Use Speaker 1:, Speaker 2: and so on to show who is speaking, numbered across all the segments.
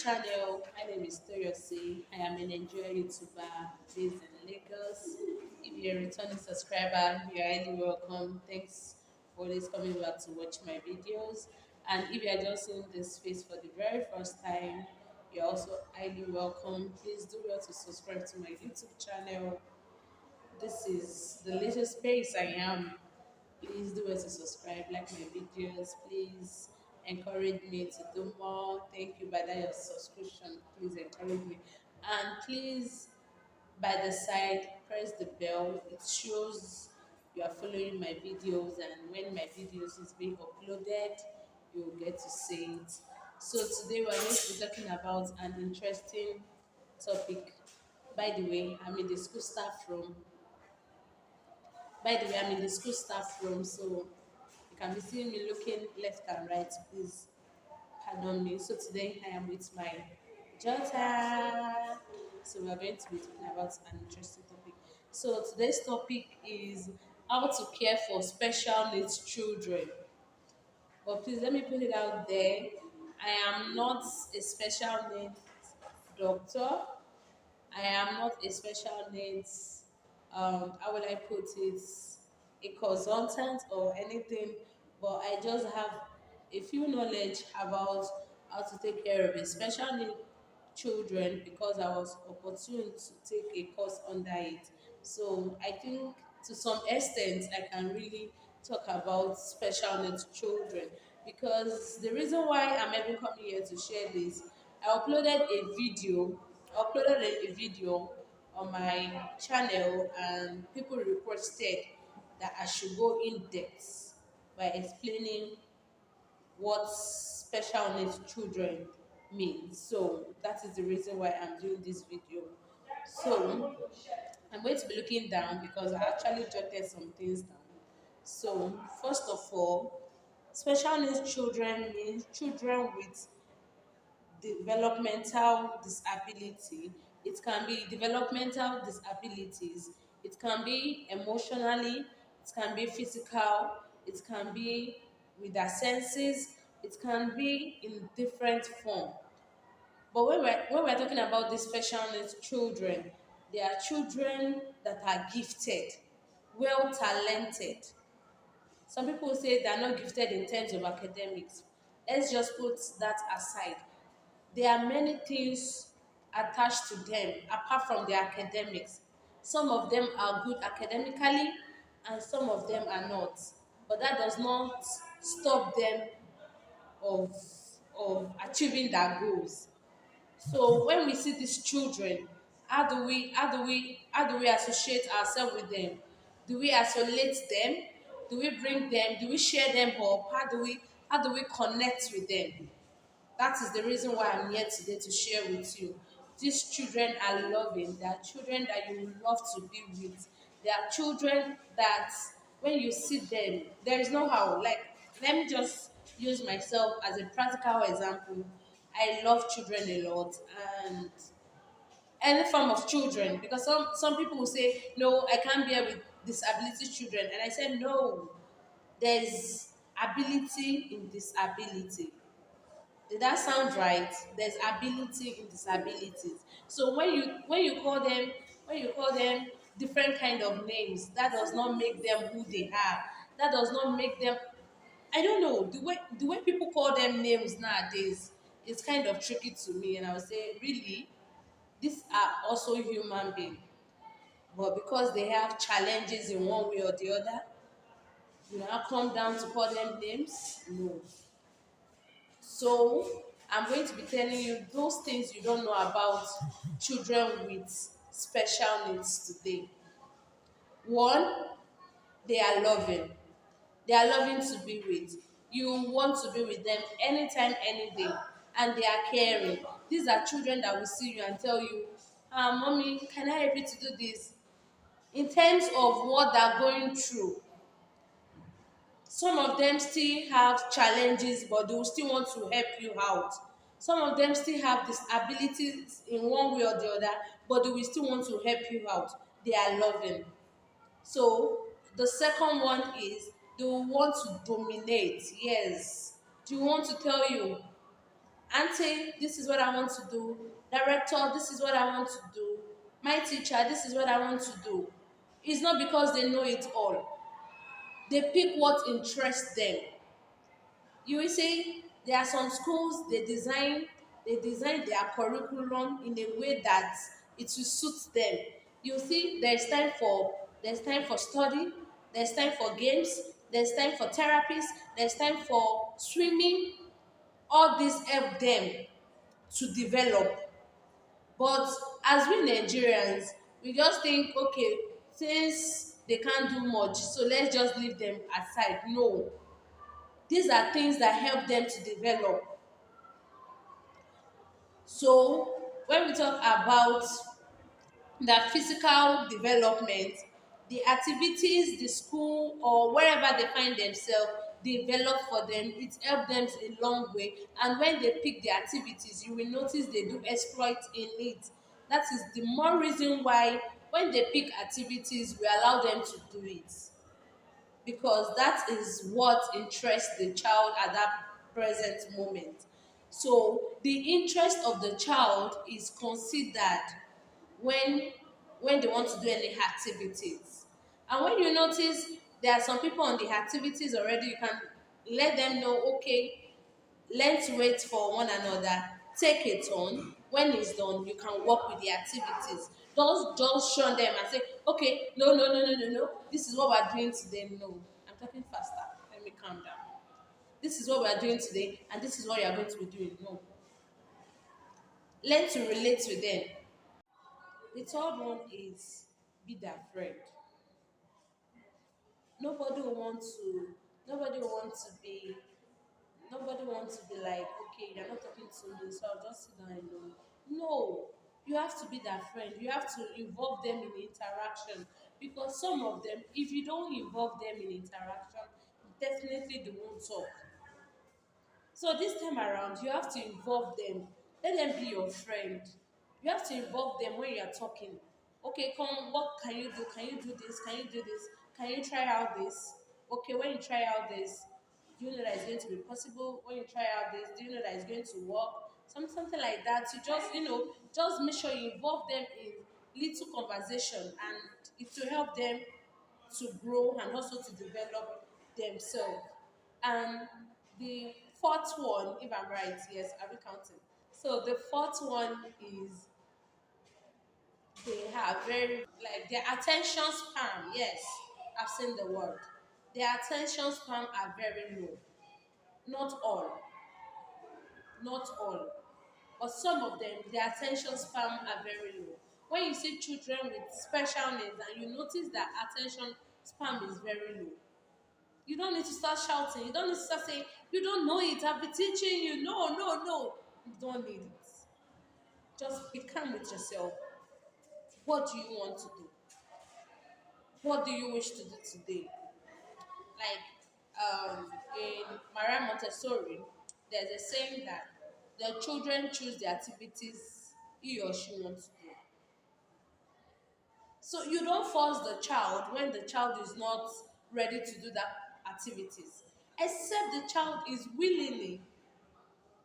Speaker 1: channel. My name is Toyosi. I am a Nigerian YouTuber based in Lagos. If you're a returning subscriber, you're highly welcome. Thanks for always coming back to watch my videos. And if you are just seeing this face for the very first time, you're also highly welcome. Please do well to subscribe to my YouTube channel. This is the latest space I am. Please do well to subscribe, like my videos. Please encourage me to do more. Thank you by that your subscription. Please encourage me. And please, by the side, press the bell. It shows you are following my videos, and when my videos is being uploaded, you will get to see it. So today we're going to be talking about an interesting topic. By the way, I'm in the school staff room. By the way, I'm in the school staff room, so you can be seeing me looking left and right. Please pardon me. So today I am with my daughter. So we are going to be talking about an interesting topic. So today's topic is how to care for special needs children. But please let me put it out there. I am not a special needs doctor. I am not a special needs, how will I put it, a consultant or anything, but I just have a few knowledge about how to take care of a special need children because I was opportune to take a course under it. So I think to some extent I can really talk about special needs children because the reason why I'm even coming here to share this, I uploaded a video, on my channel and people requested that I should go in depth by explaining what special needs children means. So that is the reason why I'm doing this video. So I'm going to be looking down because I actually jotted some things down. So first of all, special needs children means children with developmental disability. It can be developmental disabilities. It can be emotionally, it can be physical, it can be with their senses, it can be in different form. But when we're talking about these special needs children, they are children that are gifted, well talented. Some people say they are not gifted in terms of academics. Let's just put that aside. There are many things attached to them apart from their academics. Some of them are good academically and some of them are not. But that does not stop them of, of achieving their goals. So when we see these children, how do we associate ourselves with them? Do we isolate them? Do we bring them? Do we share them up? How do we connect with them? That is the reason why I'm here today to share with you. These children are loving. They are children that you would love to be with. They are children that when you see them, there is no how. Like, let me just use myself as a practical example. I love children a lot and any form of children because some people will say, no, I can't bear with disability children. And I said, no, there's ability in disability. Did that sound right? There's ability in disabilities. So when you call them different kind of names, that does not make them who they are. That does not make them. I don't know the way people call them names nowadays. It's kind of tricky to me, and I would say, really, these are also human beings, but because they have challenges in one way or the other, you now come down to call them names. No. So I'm going to be telling you those things you don't know about children with special needs today. One, they are loving. They are loving to be with. You want to be with them anytime, any day, and they are caring. These are children that will see you and tell you, mommy, can I help you to do this? In terms of what they're going through, some of them still have challenges, but they will still want to help you out. Some of them still have disabilities in one way or the other, but they will still want to help you out. They are loving. So the second one is they will want to dominate. Yes. Do you want to tell you? Auntie, this is what I want to do. Director, this is what I want to do. My teacher, this is what I want to do. It's not because they know it all. They pick what interests them. You will see there are some schools they design their curriculum in a way that it will suit them. You see there's time for study, there's time for games, there's time for therapies, there's time for swimming. All this help them to develop. But as we Nigerians, we just think, okay, since they can't do much, so let's just leave them aside. No, these are things that help them to develop. So when we talk about the physical development, the activities the school or wherever they find themselves develop for them, it helps them a long way. And when they pick the activities, you will notice they do exploit in it. That is the more reason why when they pick activities, we allow them to do it, because that is what interests the child at that present moment. So the interest of the child is considered when when they want to do any activities. And when you notice there are some people on the activities already, you can let them know, okay, let's wait for one another, take a turn. When it's done, you can work with the activities. Don't just shun them and say, okay, no, no, no, no, no, no. This is what we're doing today. No, I'm talking faster. Let me calm down. This is what we're doing today, and this is what you're going to be doing. No. Learn to relate with them. The third one is be their friend. Nobody will want to, nobody will want to be Nobody wants to be like, okay, you're not talking to me, so I'll just sit down alone. No, you have to be their friend. You have to involve them in interaction, because some of them, if you don't involve them in interaction, definitely they won't talk. So this time around, you have to involve them. Let them be your friend. You have to involve them when you are talking. Okay, come, what can you do? Can you do this? Can you do this? Can you try out this? Okay, when you try out this, do you know that it's going to be possible? When you try out this, do you know that it's going to work? Something like that. You just make sure you involve them in little conversation, and it will help them to grow and also to develop themselves. And the fourth one, if I'm right, yes, are we counting? So the fourth one is they have very like their attention span. Yes, I've seen the word. Their attention span are very low. Not all, not all, but some of them, their attention span are very low. When you see children with special needs and you notice that attention span is very low, you don't need to start shouting. You don't need to start saying, you don't know it. I've been teaching you. No, no, no. You don't need it. Just be calm with yourself. What do you want to do? What do you wish to do today? In Maria Montessori, there's a saying that the children choose the activities he or she wants to do. So you don't force the child when the child is not ready to do that activities, except the child is willingly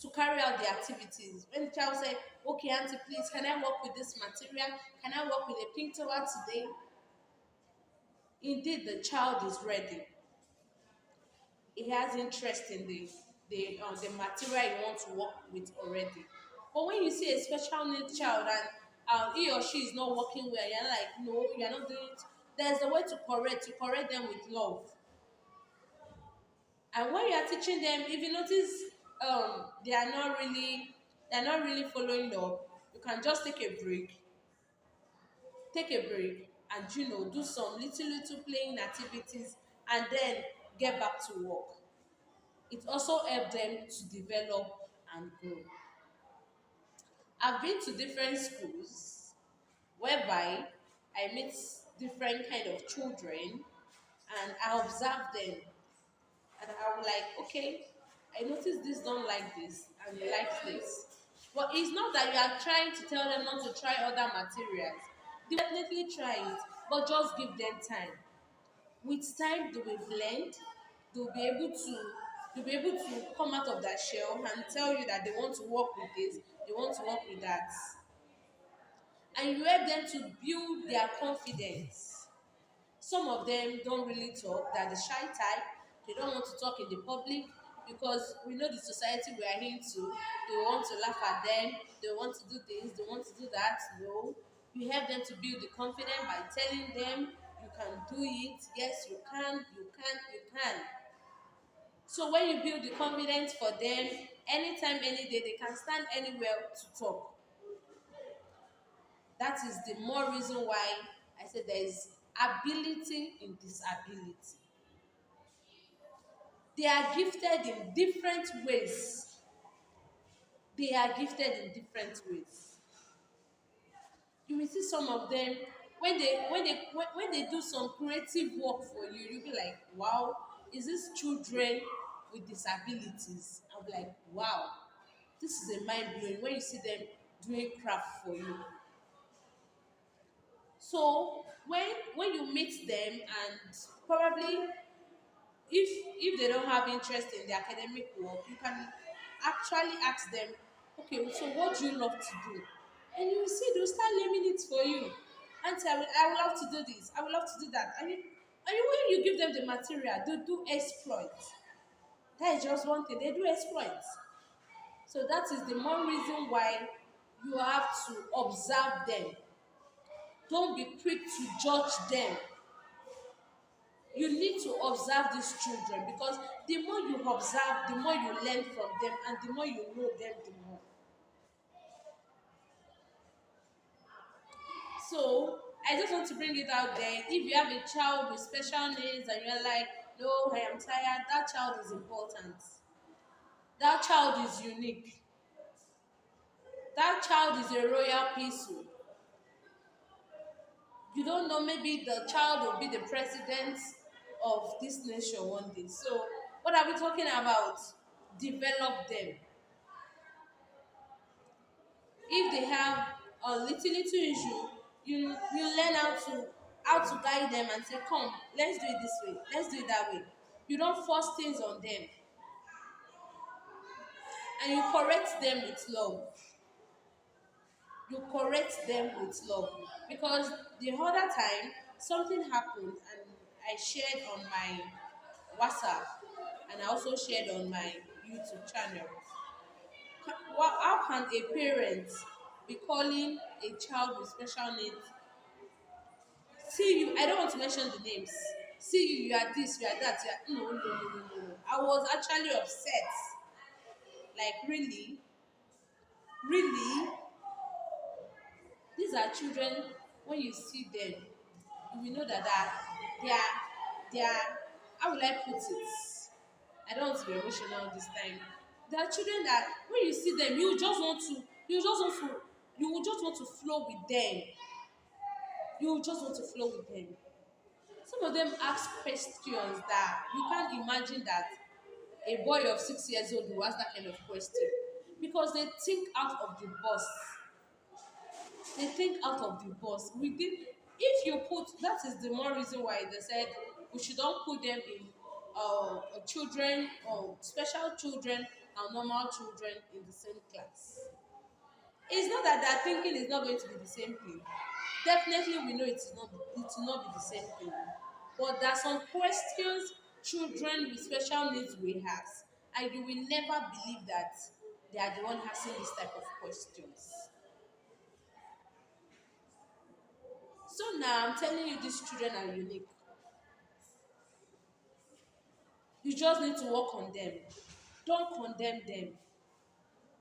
Speaker 1: to carry out the activities. When the child say, okay, auntie, please, can I work with this material? Can I work with a pink towel today? Indeed, the child is ready. He has interest in the material he wants to work with already. But when you see a special needs child and he or she is not working well, you're like, no, you're not doing it. There's a way to correct them with love. And when you are teaching them, if you notice they are not really following up, you can just take a break and do some little playing activities and then get back to work. It also helps them to develop and grow. I've been to different schools whereby I meet different kind of children and I observe them, and I'm like, okay, I notice this don't like this and you like this. But it's not that you are trying to tell them not to try other materials. They will definitely try it, but just give them time. With time, they will blend, they'll be able to You'll be able to come out of that shell and tell you that they want to work with this, they want to work with that. And you help them to build their confidence. Some of them don't really talk, they're the shy type. They don't want to talk in the public because we know the society we are into. They want to laugh at them, they want to do this, they want to do that. No. You help them to build the confidence by telling them you can do it. Yes, you can, you can, you can. So when you build the confidence for them, anytime, any day, they can stand anywhere to talk. That is the more reason why I said there is ability in disability. They are gifted in different ways. They are gifted in different ways. You will see some of them when they do some creative work for you, you'll be like, wow, is this children with disabilities? I'll be like, wow, this is a mind blowing when you see them doing craft for you. So when you meet them and probably if they don't have interest in the academic work, you can actually ask them, okay, so what do you love to do? And you will see they'll start naming it for you. Auntie, I would love to do this, I would love to do that. And when you give them the material, they do exploits. That is just one thing, they do exploits. So that is the more reason why you have to observe them. Don't be quick to judge them. You need to observe these children because the more you observe, the more you learn from them, and the more you know them, the more. So I just want to bring it out there. If you have a child with special needs and you're like, no, I am tired, that child is important. That child is unique. That child is a royal peaceful. You don't know, maybe the child will be the president of this nation one day. So what are we talking about? Develop them. If they have a little issue, you learn how to guide them and say, come, let's do it this way, let's do it that way. You don't force things on them, and you correct them with love. You correct them with love. Because the other time something happened and I shared on my WhatsApp, and I also shared on my YouTube channel. How can a parent be calling a child with special needs, see you, I don't want to mention the names, see you, you are this, you are that, you are, no, no, no, no, no, no. I was actually upset. Like, really? Really? These are children, when you see them, you will know that they are, how will I put it? I don't want to be emotional this time. There are children that when you see them, you will just want to flow with them. You will just want to flow with them. Some of them ask questions that you can't imagine that a boy of 6 years old will ask that kind of question. Because they think out of the box. They think out of the box. If you put, that is the more reason why they said we should not put them in children or special children and normal children in the same class. It's not that their thinking is not going to be the same thing. Definitely, we know it will not be the same thing. But there are some questions children with special needs will ask, and you will never believe that they are the one asking this type of questions. So now I'm telling you, these children are unique. You just need to work on them. Don't condemn them.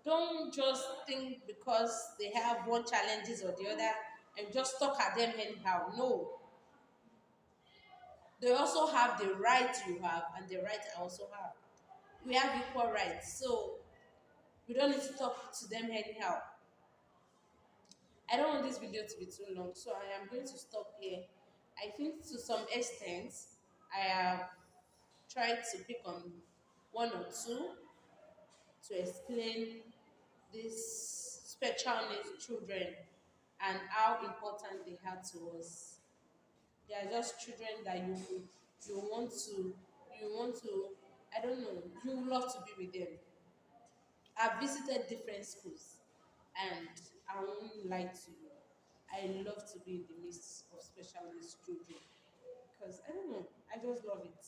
Speaker 1: Don't just think because they have one challenges or the other and just talk at them anyhow. No. They also have the right you have and the right I also have. We have equal rights. So we don't need to talk to them anyhow. I don't want this video to be too long, so I am going to stop here. I think to some extent I have tried to pick on one or two to explain these special needs children and how important they are to us. They are just children that you want to I don't know, you love to be with them. I've visited different schools, and I won't lie to you. I love to be in the midst of special needs children because I don't know, I just love it.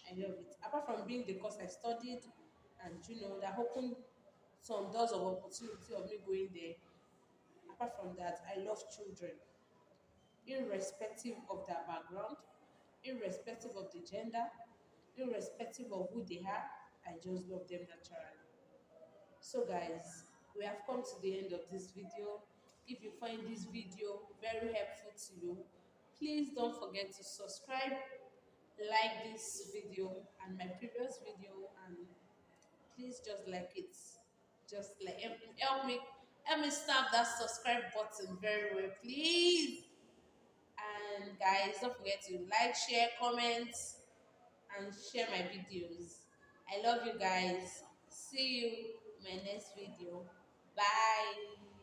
Speaker 1: I love it. Apart from being the course I studied, and that opened some doors of opportunity of me going there. Apart from that, I love children, irrespective of their background, irrespective of the gender, irrespective of who they are. I just love them naturally. So guys, we have come to the end of this video. If you find this video very helpful to you, please don't forget to subscribe, like this video and my previous video, and please just like it. Just like help me stamp that subscribe button very well, please. And guys, don't forget to like, share, comment, and share my videos. I love you guys. See you in my next video. Bye.